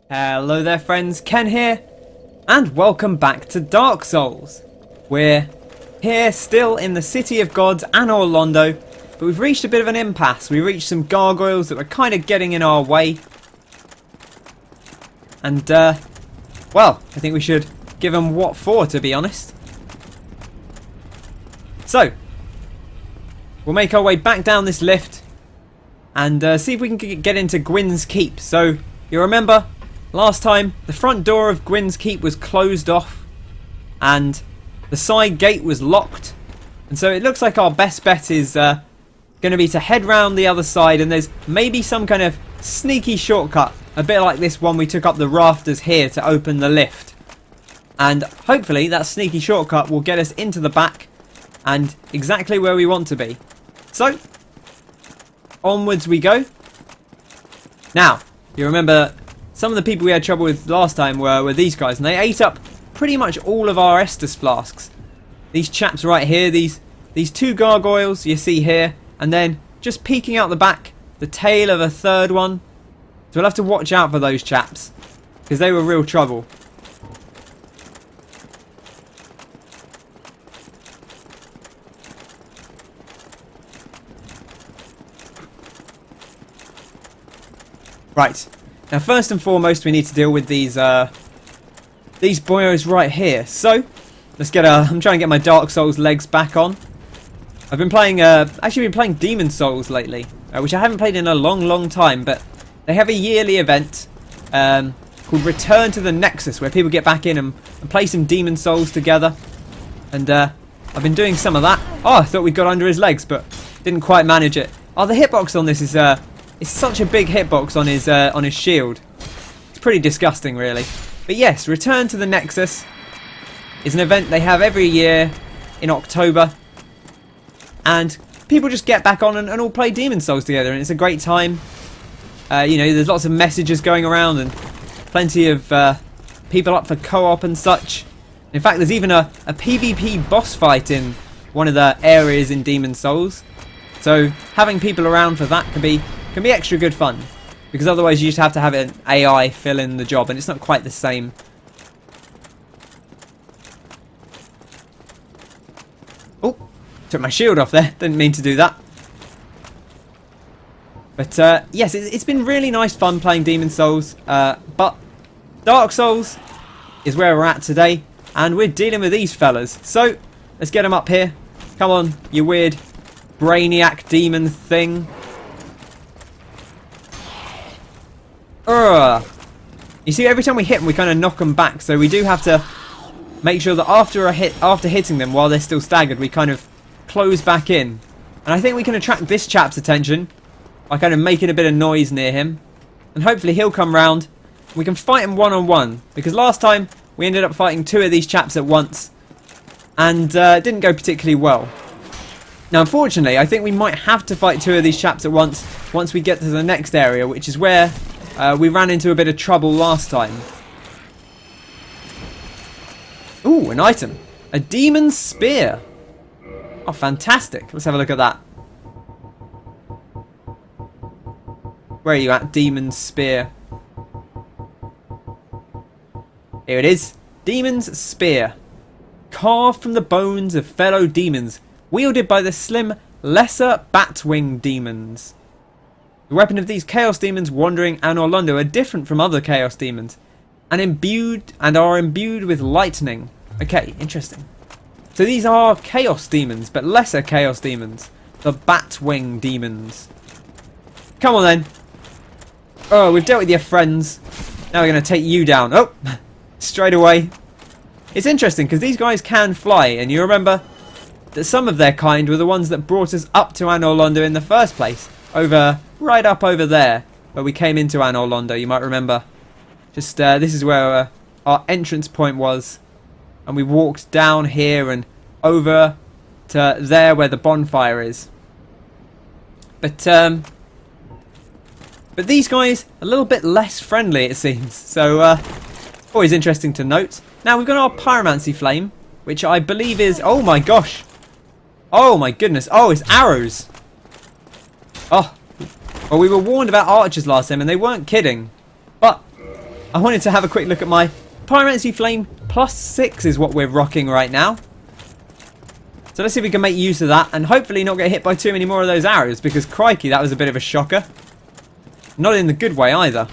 Hello there friends, Ken here, and welcome back to Dark Souls. We're here still in the City of Gods, Anor Londo, but we've reached a bit of an impasse. We reached some gargoyles that were kind of getting in our way. And, well, I think we should give them what for, to be honest. So, we'll make our way back down this lift and see if we can get into Gwyn's Keep. So, you remember, last time the front door of Gwyn's Keep was closed off and the side gate was locked. And so it looks like our best bet is going to be to head round the other side, and there's maybe some kind of sneaky shortcut, a bit like this one we took up the rafters here to open the lift. And hopefully that sneaky shortcut will get us into the back and exactly where we want to be. So, onwards we go. Now, you remember some of the people we had trouble with last time were these guys, and they ate up pretty much all of our Estus flasks. These chaps right here, these two gargoyles you see here, and then just peeking out the back, the tail of a third one. So we'll have to watch out for those chaps, because they were real trouble. Right. Now, first and foremost, we need to deal with these boyos right here. So, let's get I'm trying to get my Dark Souls legs back on. I've been playing, actually been playing Demon Souls lately, which I haven't played in a long time. But they have a yearly event called Return to the Nexus, where people get back in and play some Demon Souls together. And I've been doing some of that. Oh, I thought we got under his legs, but didn't quite manage it. Oh, the hitbox on this is it's such a big hitbox on his shield. It's pretty disgusting, really. But yes, Return to the Nexus is an event they have every year in October. And people just get back on and all play Demon Souls together, and it's a great time. You know, there's lots of messages going around and plenty of people up for co-op and such. In fact, there's even a PvP boss fight in one of the areas in Demon Souls. So having people around for that can be extra good fun, because otherwise you just have to have an AI fill in the job, and it's not quite the same. Oh, took my shield off there. Didn't mean to do that. But yes, it's been really nice fun playing Demon Souls, but Dark Souls is where we're at today, and we're dealing with these fellas. So let's get them up here. Come on, you weird brainiac demon thing. You see, every time we hit them, we kind of knock them back. So we do have to make sure that after hitting them, while they're still staggered, we kind of close back in. And I think we can attract this chap's attention by kind of making a bit of noise near him, and hopefully he'll come round. We can fight him one-on-one, because last time we ended up fighting two of these chaps at once, and it didn't go particularly well. Now, unfortunately, I think we might have to fight two of these chaps at once we get to the next area, which is where we ran into a bit of trouble last time. Ooh, an item. A demon's spear. Oh, fantastic. Let's have a look at that. Where are you at, demon's spear? Here it is. Demon's spear. Carved from the bones of fellow demons, wielded by the slim, lesser Batwing demons. The weapon of these Chaos Demons wandering Anor Londo are different from other Chaos Demons, and are imbued with lightning. Okay, interesting. So these are Chaos Demons, but lesser Chaos Demons. The Batwing Demons. Come on then. Oh, we've dealt with your friends. Now we're going to take you down. Oh, straight away. It's interesting, because these guys can fly, and you remember that some of their kind were the ones that brought us up to Anor Londo in the first place. Right up over there, where we came into Anor Londo, you might remember. Just, this is where our entrance point was. And we walked down here and over to there where the bonfire is. But these guys, a little bit less friendly, it seems. So, always interesting to note. Now, we've got our pyromancy flame, which I believe is... Oh my gosh! Oh my goodness! Oh, it's arrows! Oh, well, we were warned about archers last time, and they weren't kidding. But I wanted to have a quick look at my Pyromancy Flame +6 is what we're rocking right now. So let's see if we can make use of that and hopefully not get hit by too many more of those arrows, because crikey, that was a bit of a shocker. Not in the good way either.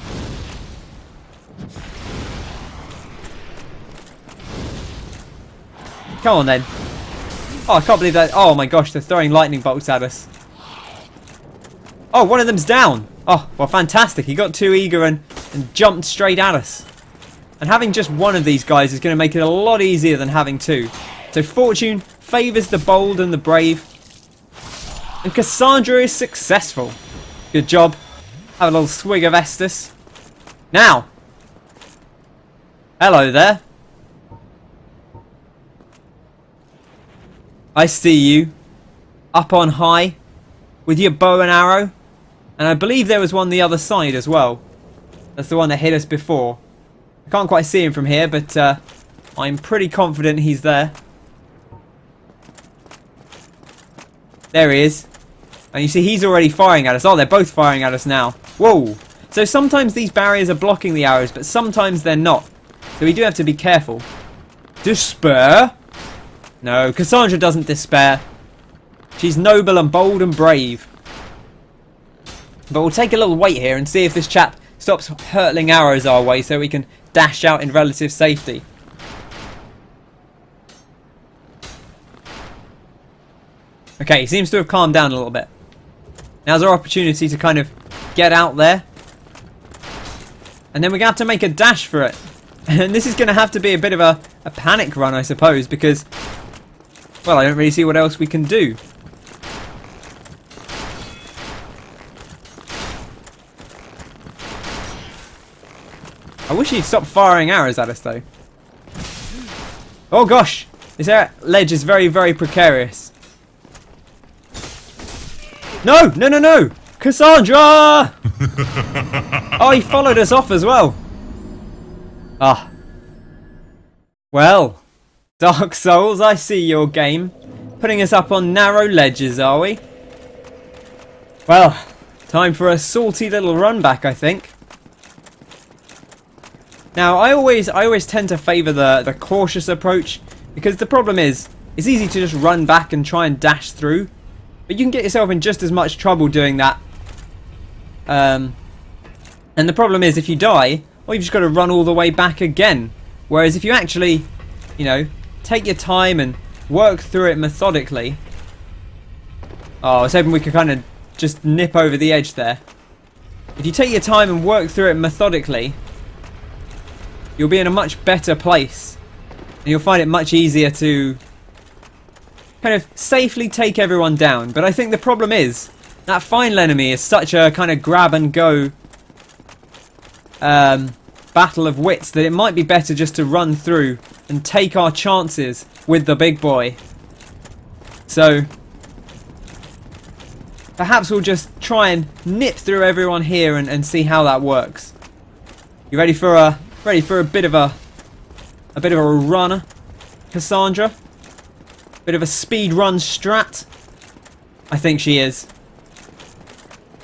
Come on then. Oh, I can't believe that. Oh my gosh, they're throwing lightning bolts at us. Oh, one of them's down. Oh, well, fantastic. He got too eager and jumped straight at us. And having just one of these guys is going to make it a lot easier than having two. So fortune favours the bold and the brave. And Cassandra is successful. Good job. Have a little swig of Estus. Now. Hello there. I see you. Up on high. With your bow and arrow. And I believe there was one the other side as well. That's the one that hit us before. I can't quite see him from here, but I'm pretty confident he's there. There he is. And you see he's already firing at us. Oh, they're both firing at us now. Whoa. So sometimes these barriers are blocking the arrows, but sometimes they're not. So we do have to be careful. Despair? No, Cassandra doesn't despair. She's noble and bold and brave. But we'll take a little wait here and see if this chap stops hurtling arrows our way so we can dash out in relative safety. Okay, he seems to have calmed down a little bit. Now's our opportunity to kind of get out there. And then we're going to have to make a dash for it. And this is going to have to be a bit of a panic run, I suppose, because, well, I don't really see what else we can do. I wish he'd stop firing arrows at us, though. Oh, gosh. This ledge is very, very precarious. No! No, no, no! Cassandra! Oh, he followed us off as well. Ah. Well, Dark Souls, I see your game. Putting us up on narrow ledges, are we? Well, time for a salty little run back, I think. Now, I always tend to favour the cautious approach, because the problem is, it's easy to just run back and try and dash through, but you can get yourself in just as much trouble doing that. And the problem is, if you die, well, you've just got to run all the way back again. Whereas if you actually, you know, take your time and work through it methodically. Oh, I was hoping we could kind of just nip over the edge there. If you take your time and work through it methodically, you'll be in a much better place. And you'll find it much easier to kind of safely take everyone down. But I think the problem is, that final enemy is such a kind of grab and go battle of wits that it might be better just to run through and take our chances with the big boy. So perhaps we'll just try and nip through everyone here and see how that works. You ready for a bit of a run, Cassandra? Bit of a speed run strat? I think she is.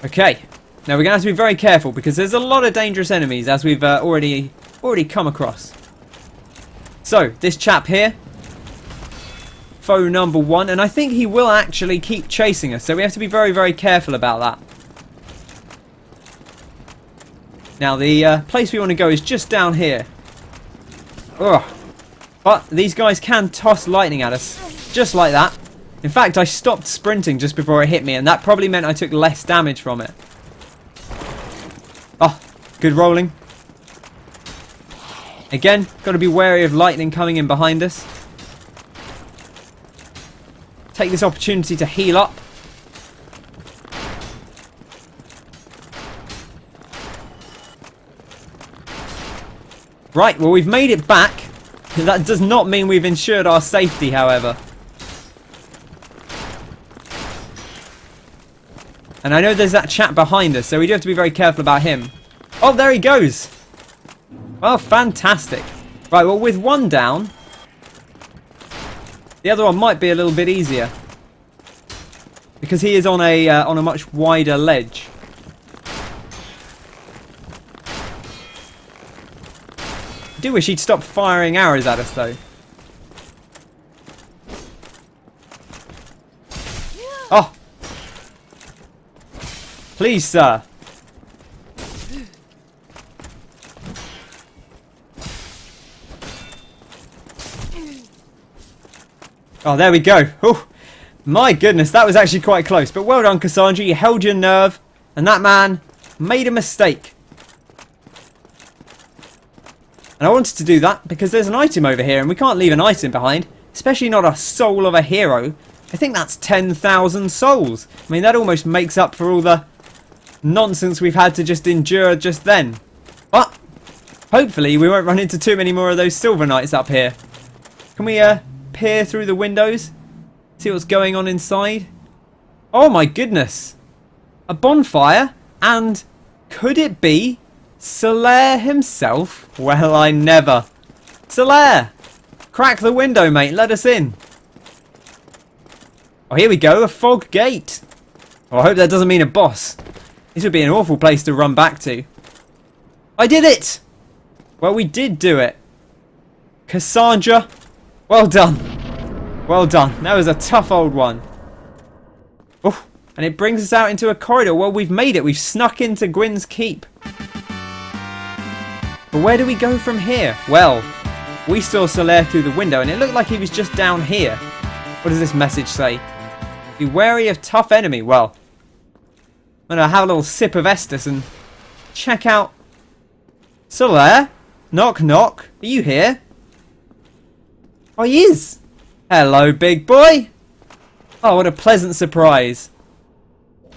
Okay. Now we're going to have to be very careful because there's a lot of dangerous enemies, as we've already come across. So, this chap here, foe number 1, and I think he will actually keep chasing us, so we have to be very, very careful about that. Now, the place we want to go is just down here. Ugh. But these guys can toss lightning at us, just like that. In fact, I stopped sprinting just before it hit me, and that probably meant I took less damage from it. Oh, good rolling. Again, got to be wary of lightning coming in behind us. Take this opportunity to heal up. Right, well, we've made it back. That does not mean we've ensured our safety, however. And I know there's that chap behind us, so we do have to be very careful about him. Oh, there he goes. Well, fantastic. Right, well, with one down, the other one might be a little bit easier, because he is on a much wider ledge. I do wish he'd stop firing arrows at us, though. Oh! Please, sir. Oh, there we go. Oh, my goodness, that was actually quite close. But well done, Cassandra. You held your nerve, and that man made a mistake. And I wanted to do that because there's an item over here, and we can't leave an item behind, especially not a soul of a hero. I think that's 10,000 souls. I mean, that almost makes up for all the nonsense we've had to just endure just then. But hopefully we won't run into too many more of those silver knights up here. Can we peer through the windows? See what's going on inside? Oh my goodness. A bonfire? And could it be Solaire himself? Well, I never. Solaire! Crack the window, mate. Let us in. Oh, here we go. A fog gate. Oh, I hope that doesn't mean a boss. This would be an awful place to run back to. I did it! Well, we did do it. Cassandra, well done. Well done. That was a tough old one. Oh, and it brings us out into a corridor. Well, we've made it. We've snuck into Gwyn's keep. But where do we go from here? Well, we saw Solaire through the window, and it looked like he was just down here. What does this message say? Be wary of tough enemy. Well, I'm going to have a little sip of Estus and check out... Solaire? Knock, knock. Are you here? Oh, he is. Hello, big boy. Oh, what a pleasant surprise.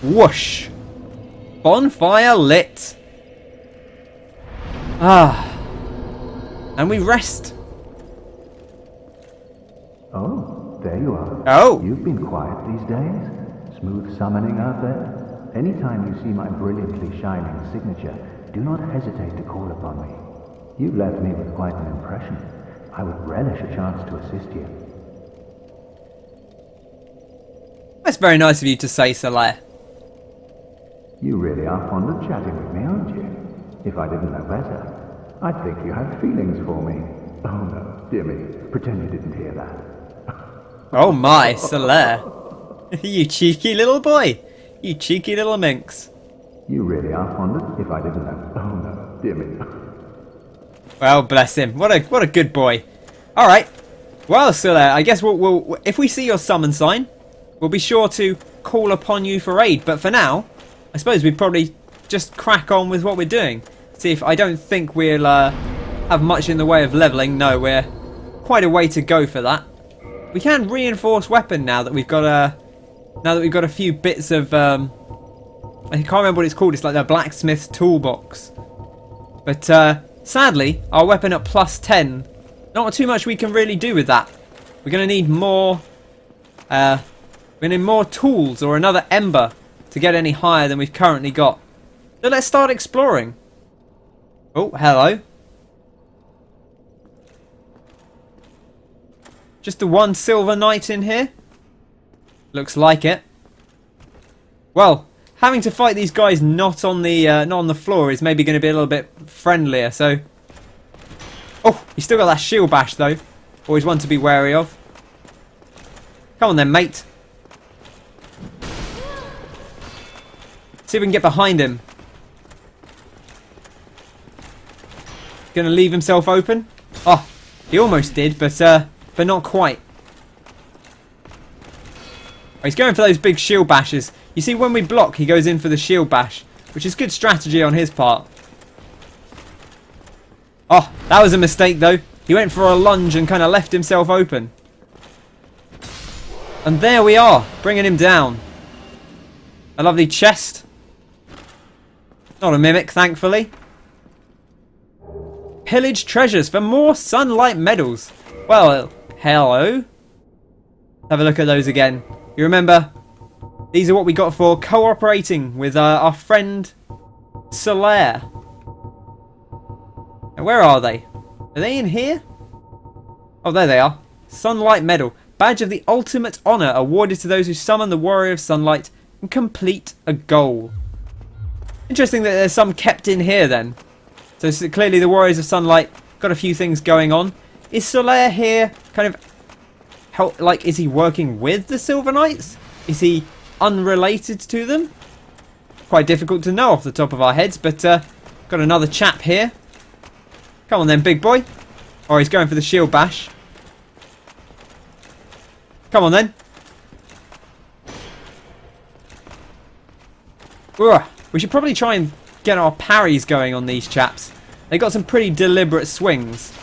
Whoosh. Bonfire lit. Ah. And we rest. Oh, there you are. Oh. You've been quiet these days. Smooth summoning out there. Anytime you see my brilliantly shining signature, do not hesitate to call upon me. You've left me with quite an impression. I would relish a chance to assist you. That's very nice of you to say, Solaire. You really are fond of chatting with me, aren't you? If I didn't know better, I'd think you had feelings for me. Oh no, dear me, pretend you didn't hear that. Oh my, Solaire. You cheeky little boy. You cheeky little minx. You really are fond of... If I didn't know... Oh no, dear me. Well, bless him. What a good boy. All right. Well, Solaire, I guess we'll if we see your summon sign, we'll be sure to call upon you for aid. But for now, I suppose we'd probably just crack on with what we're doing. See if I don't think we'll have much in the way of leveling. No, we're quite a way to go for that. We can reinforce weapon now that we've got a few bits of I can't remember what it's called. It's like the blacksmith's toolbox. But sadly, our weapon at plus 10. Not too much we can really do with that. We're going to need more. We're going to need more tools or another ember to get any higher than we've currently got. So let's start exploring. Oh, hello. Just the one silver knight in here? Looks like it. Well, having to fight these guys not on the floor is maybe going to be a little bit friendlier. So, oh, he's still got that shield bash though. Always one to be wary of. Come on then, mate. See if we can get behind him. Going to leave himself open. Oh, he almost did, but not quite. Oh, he's going for those big shield bashes. You see, when we block, he goes in for the shield bash, which is good strategy on his part. Oh, that was a mistake, though. He went for a lunge and kind of left himself open. And there we are, bringing him down. A lovely chest. Not a mimic, thankfully. Pillage treasures for more sunlight medals. Well, hello. Have a look at those again. You remember, these are what we got for cooperating with our friend Solaire. Now, where are they? Are they in here? Oh, there they are. Sunlight Medal. Badge of the ultimate honour awarded to those who summon the Warrior of Sunlight and complete a goal. Interesting that there's some kept in here then. So clearly the Warriors of Sunlight got a few things going on. Is Solaire here kind of like, is he working with the Silver Knights? Is he unrelated to them? Quite difficult to know off the top of our heads, but got another chap here. Come on then, big boy. Oh, he's going for the shield bash. Come on then. Ugh. We should probably try and get our parries going on these chaps. They got some pretty deliberate swings.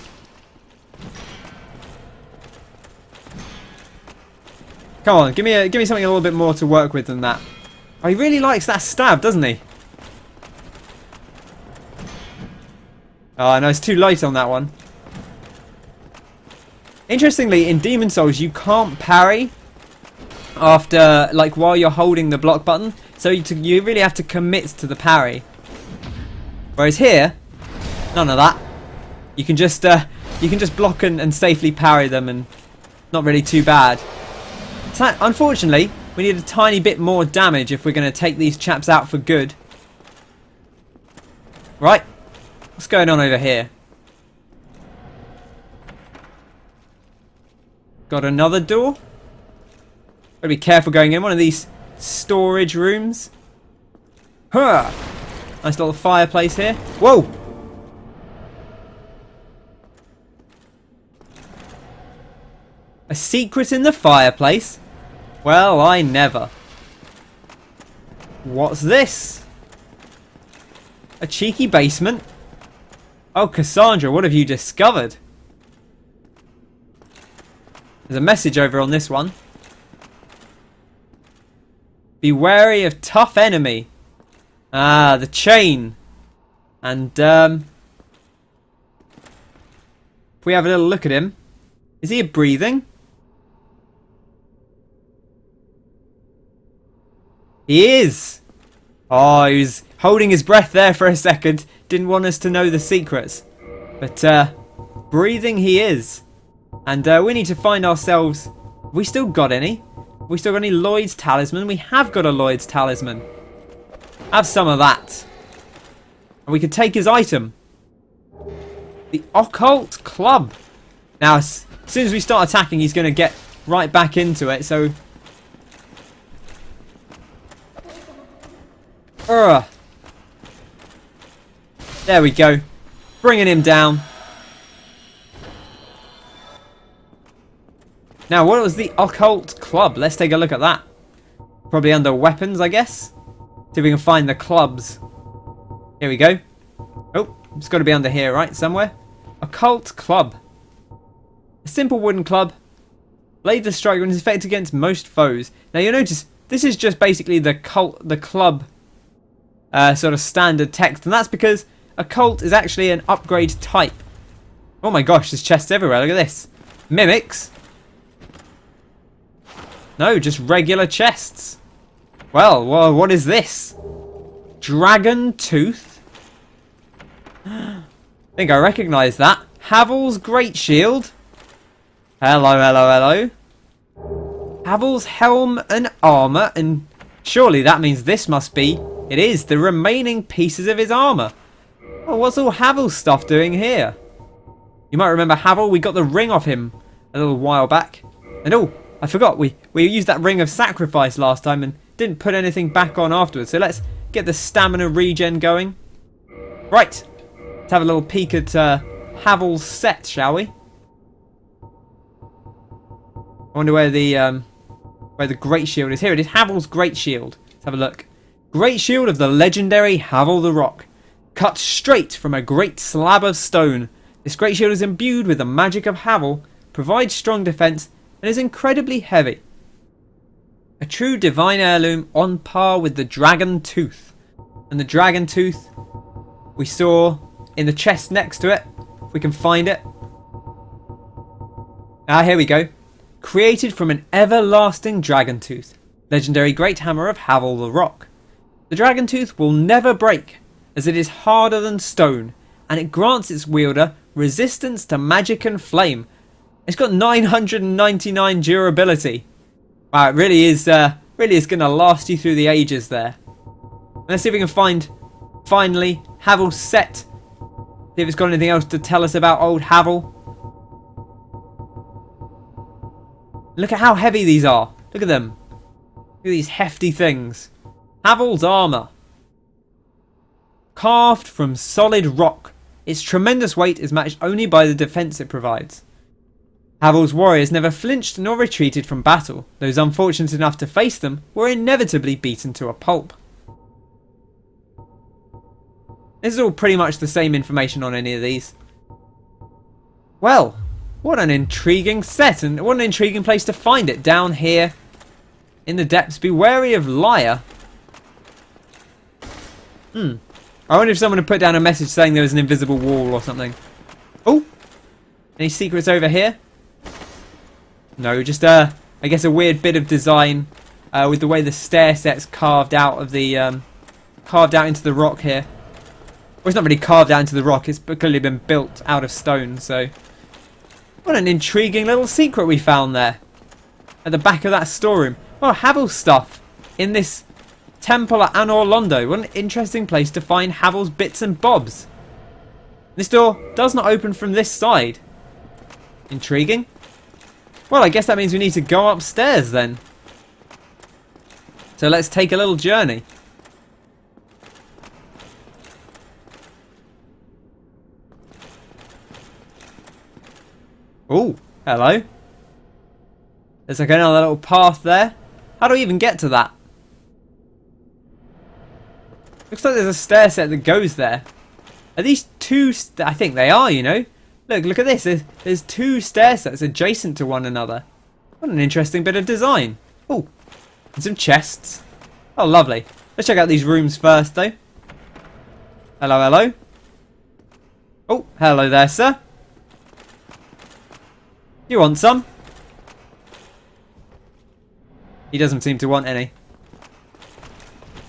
Come on, give me something a little bit more to work with than that. Oh, he really likes that stab, doesn't he? Oh, no, it's too late on that one. Interestingly, in Demon Souls, you can't parry after, like, while you're holding the block button. So you really have to commit to the parry. Whereas here, none of that. You can just block and safely parry them, and not really too bad. So, unfortunately, we need a tiny bit more damage if we're going to take these chaps out for good. Right. What's going on over here? Got another door. Gotta be careful going in one of these storage rooms. Huh. Nice little fireplace here. Whoa. A secret in the fireplace? Well, I never. What's this? A cheeky basement? Oh, Cassandra, what have you discovered? There's a message over on this one. Be wary of tough enemy. Ah, the chain. And, if we have a little look at him. Is he breathing? He is! Oh, he was holding his breath there for a second. Didn't want us to know the secrets. But, breathing he is. And, we need to find ourselves... Have we still got any? Have we still got any Lloyd's Talisman? We have got a Lloyd's Talisman. Have some of that. And we could take his item. The Occult Club. Now, as soon as we start attacking, he's going to get right back into it, so... There we go. Bringing him down. Now, what was the Occult Club? Let's take a look at that. Probably under weapons, I guess. See if we can find the clubs. Here we go. Oh, it's got to be under here, right? Somewhere. Occult Club. A simple wooden club. Blade the striker and is effective against most foes. Now, you'll notice this is just basically the club sort of standard text. And that's because Occult is actually an upgrade type. Oh my gosh, there's chests everywhere. Look at this. Mimics. No, just regular chests. Well, what is this? Dragon Tooth? I think I recognise that. Havel's Great Shield. Hello, hello, hello. Havel's Helm and Armour. And surely that means this must be... It is the remaining pieces of his armour. Oh, what's all Havel's stuff doing here? You might remember Havel. We got the ring off him a little while back. And oh, I forgot. We used that ring of sacrifice last time and didn't put anything back on afterwards. So let's get the stamina regen going. Right. Let's have a little peek at Havel's set, shall we? I wonder where the Great Shield is. Here it is. Havel's Great Shield. Let's have a look. Great Shield of the legendary Havel the Rock. Cut straight from a great slab of stone. This Great Shield is imbued with the magic of Havel, provides strong defense, and is incredibly heavy. A true divine heirloom on par with the Dragon Tooth. And the Dragon Tooth we saw in the chest next to it, if we can find it. Ah, here we go. Created from an everlasting Dragon Tooth. Legendary great hammer of Havel the Rock. The Dragon Tooth will never break, as it is harder than stone, and it grants its wielder resistance to magic and flame. It's got 999 durability. Wow, it really is going to last you through the ages there. Let's see if we can find, finally, Havel's set. See if it's got anything else to tell us about old Havel. Look at how heavy these are. Look at them. Look at these hefty things. Havel's armour. Carved from solid rock. Its tremendous weight is matched only by the defence it provides. Havel's warriors never flinched nor retreated from battle. Those unfortunate enough to face them were inevitably beaten to a pulp. This is all pretty much the same information on any of these. Well, what an intriguing set, and what an intriguing place to find it, down here in the depths. Be wary of Liar. I wonder if someone had put down a message saying there was an invisible wall or something. Oh! Any secrets over here? No, just I guess a weird bit of design with the way the stair set's carved out of the carved out into the rock here. Well, it's not really carved out into the rock, it's clearly been built out of stone, so... What an intriguing little secret we found there. At the back of that storeroom. Oh, Havel's stuff in this temple at Anor Londo. What an interesting place to find Havel's bits and bobs. This door does not open from this side. Intriguing. Well, I guess that means we need to go upstairs then. So let's take a little journey. Oh, hello. There's like another little path there. How do we even get to that? Looks like there's a stair set that goes there. Are these two... I think they are, you know. Look at this. There's two stair sets adjacent to one another. What an interesting bit of design. Oh, and some chests. Oh, lovely. Let's check out these rooms first, though. Hello, hello. Oh, hello there, sir. You want some? He doesn't seem to want any.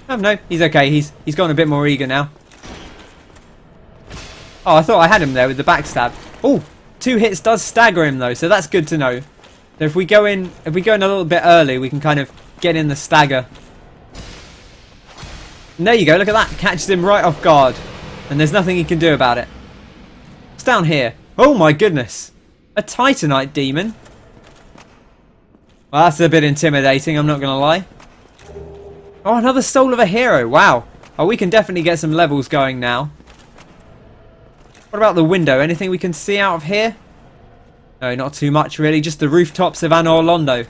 Oh no, he's okay. He's gotten a bit more eager now. Oh, I thought I had him there with the backstab. Oh, 2 hits does stagger him though, so that's good to know. So if we go in a little bit early, we can kind of get in the stagger. And there you go. Look at that. Catches him right off guard, and there's nothing he can do about it. What's down here? Oh my goodness. A Titanite demon. Well, that's a bit intimidating, I'm not going to lie. Oh, another soul of a hero. Wow. Oh, we can definitely get some levels going now. What about the window? Anything we can see out of here? No, not too much really. Just the rooftops of Anor Londo.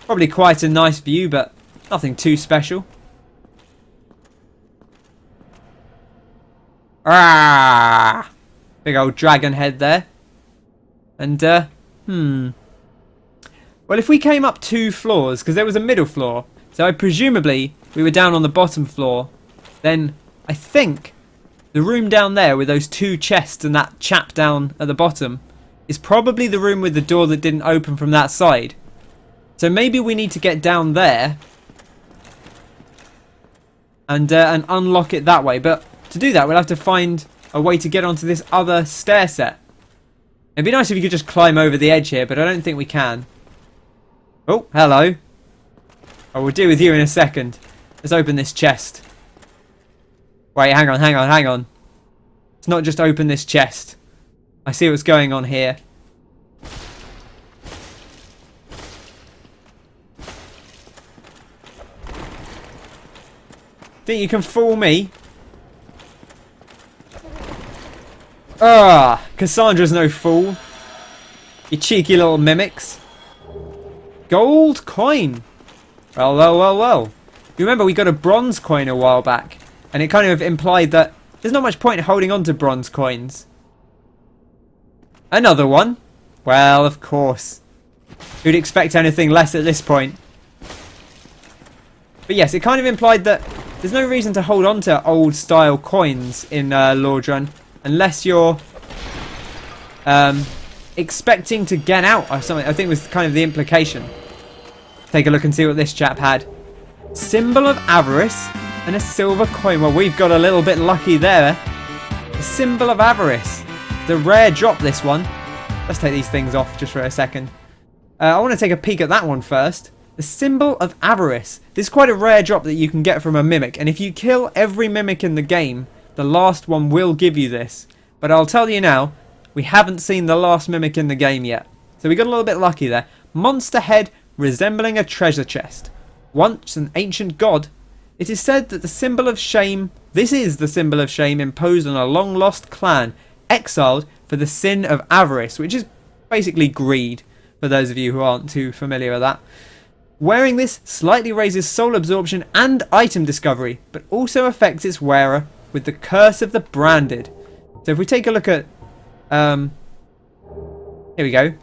Probably quite a nice view, but nothing too special. Ah! Big old dragon head there. And, well, if we came up 2 floors, because there was a middle floor, so presumably we were down on the bottom floor, then I think the room down there with those 2 chests and that chap down at the bottom is probably the room with the door that didn't open from that side. So maybe we need to get down there and unlock it that way. But to do that, we'll have to find a way to get onto this other stair set. It'd be nice if you could just climb over the edge here, but I don't think we can. Oh, hello. I will deal with you in a second. Let's open this chest. Wait, hang on. Let's not just open this chest. I see what's going on here. Think you can fool me? Ah, Cassandra's no fool. You cheeky little mimics. Gold coin. Well. You remember we got a bronze coin a while back, and it kind of implied that there's not much point holding on to bronze coins. Another one. Well, of course. Who'd expect anything less at this point? But yes, it kind of implied that there's no reason to hold on to old style coins in Lordran unless you're expecting to get out or something. I think was kind of the implication. Take a look and see what this chap had. Symbol of avarice and a silver coin. Well, we've got a little bit lucky there. The symbol of avarice. The rare drop, this one. Let's take these things off just for a second. I want to take a peek at that one first. The symbol of avarice. This is quite a rare drop that you can get from a mimic. And if you kill every mimic in the game, the last one will give you this. But I'll tell you now, we haven't seen the last mimic in the game yet. So we got a little bit lucky there. Monster head resembling a treasure chest. Once an ancient god, it is said that the symbol of shame, this is the symbol of shame imposed on a long lost clan, exiled for the sin of avarice, which is basically greed, for those of you who aren't too familiar with that. Wearing this slightly raises soul absorption and item discovery, but also affects its wearer with the curse of the branded. So if we take a look at, here we go.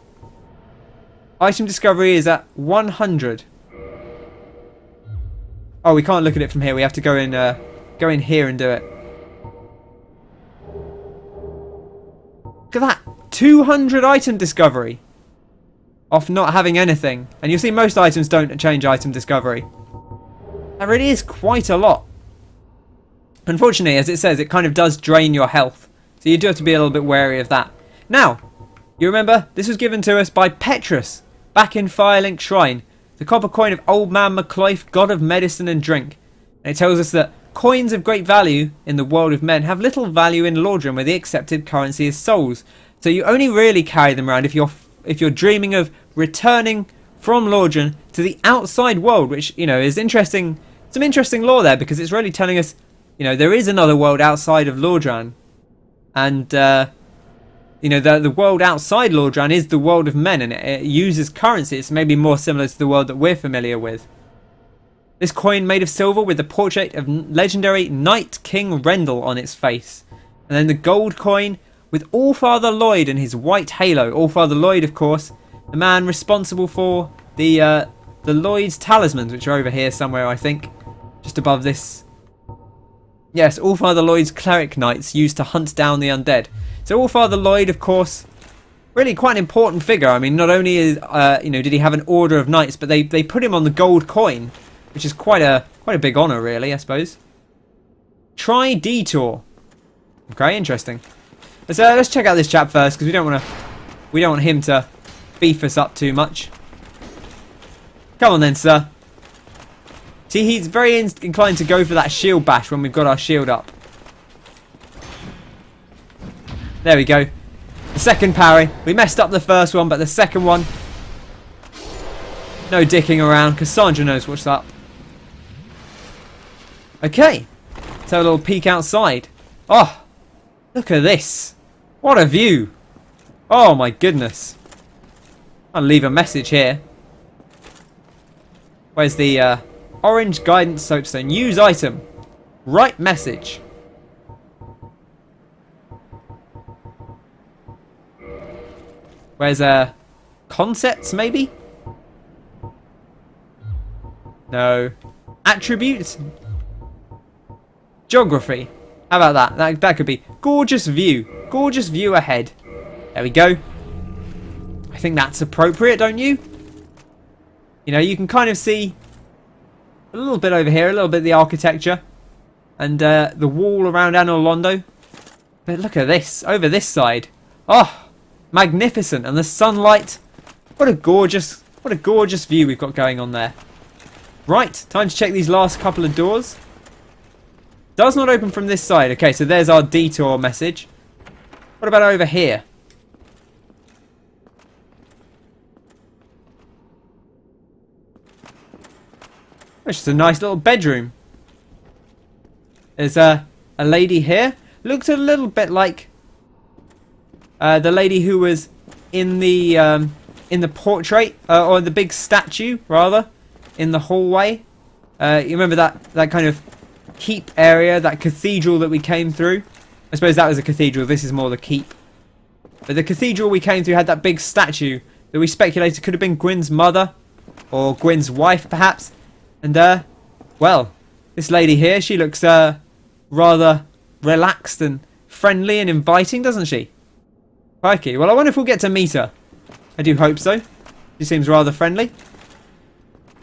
Item discovery is at 100. Oh, we can't look at it from here. We have to go in here and do it. Look at that, 200 item discovery off not having anything. And you'll see most items don't change item discovery. That really is quite a lot. Unfortunately, as it says, it kind of does drain your health. So you do have to be a little bit wary of that. Now, you remember, this was given to us by Petrus, back in Firelink Shrine. The copper coin of Old Man McCloyf, god of medicine and drink. And it tells us that coins of great value in the world of men have little value in Lordran, where the accepted currency is souls. So you only really carry them around if you're dreaming of returning from Lordran to the outside world, which, you know, is interesting. Some interesting lore there, because it's really telling us, you know, there is another world outside of Lordran. And, you know, the world outside Lordran is the world of men, and it uses currency. It's maybe more similar to the world that we're familiar with. This coin made of silver with the portrait of legendary Knight King Rendell on its face. And then the gold coin with Allfather Lloyd and his white halo. Allfather Lloyd, of course, the man responsible for the Lloyd's talismans, which are over here somewhere, I think. Just above this. Yes, Allfather Lloyd's cleric knights used to hunt down the undead. So Allfather Lloyd, of course, really quite an important figure. I mean, not only is, you know, did he have an order of knights, but they put him on the gold coin, which is quite a big honour, really, I suppose. Try Detour. Okay, interesting. Let's check out this chap first, because we don't want him to beef us up too much. Come on then, sir. See, he's very inclined to go for that shield bash when we've got our shield up. There we go. The second parry. We messed up the first one, but the second one, no dicking around. Cassandra knows what's up. Okay. Let's have a little peek outside. Oh, look at this. What a view. Oh my goodness. I'll leave a message here. Where's the orange guidance soapstone? Use item. Write message. Where's concepts maybe? No. Attributes? Geography. How about that? That could be gorgeous view. Gorgeous view ahead. There we go. I think that's appropriate, don't you? You know, you can kind of see a little bit over here, a little bit of the architecture. And the wall around Anor Londo. But look at this, over this side. Oh, magnificent. And the sunlight. What a gorgeous view we've got going on there. Right, time to check these last couple of doors. Does not open from this side. Okay, so there's our detour message. What about over here? It's just a nice little bedroom. There's a lady here. Looks a little bit like the lady who was in the portrait, or the big statue, rather, in the hallway. You remember that kind of keep area, that cathedral that we came through? I suppose that was a cathedral. This is more the keep. But the cathedral we came through had that big statue that we speculated could have been Gwyn's mother, or Gwyn's wife, perhaps. And, well, this lady here, she looks rather relaxed and friendly and inviting, doesn't she? Crikey. Well, I wonder if we'll get to meet her. I do hope so. She seems rather friendly.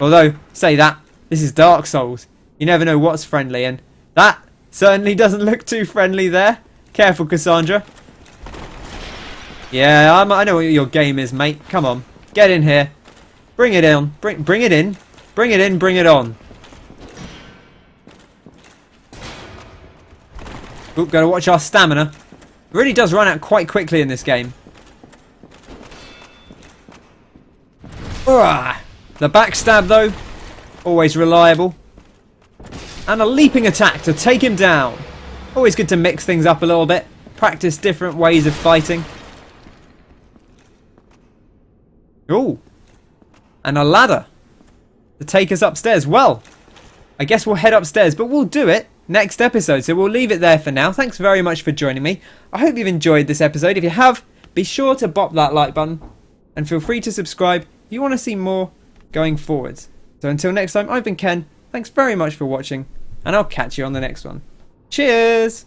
Although, say that, this is Dark Souls. You never know what's friendly, and that certainly doesn't look too friendly there. Careful, Cassandra. Yeah, I know what your game is, mate. Come on. Get in here. Bring it on. Bring it in. Bring it in, bring it on. Oop, gotta watch our stamina. It really does run out quite quickly in this game. The backstab though, always reliable. And a leaping attack to take him down. Always good to mix things up a little bit. Practice different ways of fighting. Ooh. And a ladder to take us upstairs. Well, I guess we'll head upstairs, but we'll do it next episode. So we'll leave it there for now. Thanks very much for joining me. I hope you've enjoyed this episode. If you have, be sure to bop that like button. And feel free to subscribe if you want to see more going forwards. So until next time, I've been Ken. Thanks very much for watching. And I'll catch you on the next one. Cheers!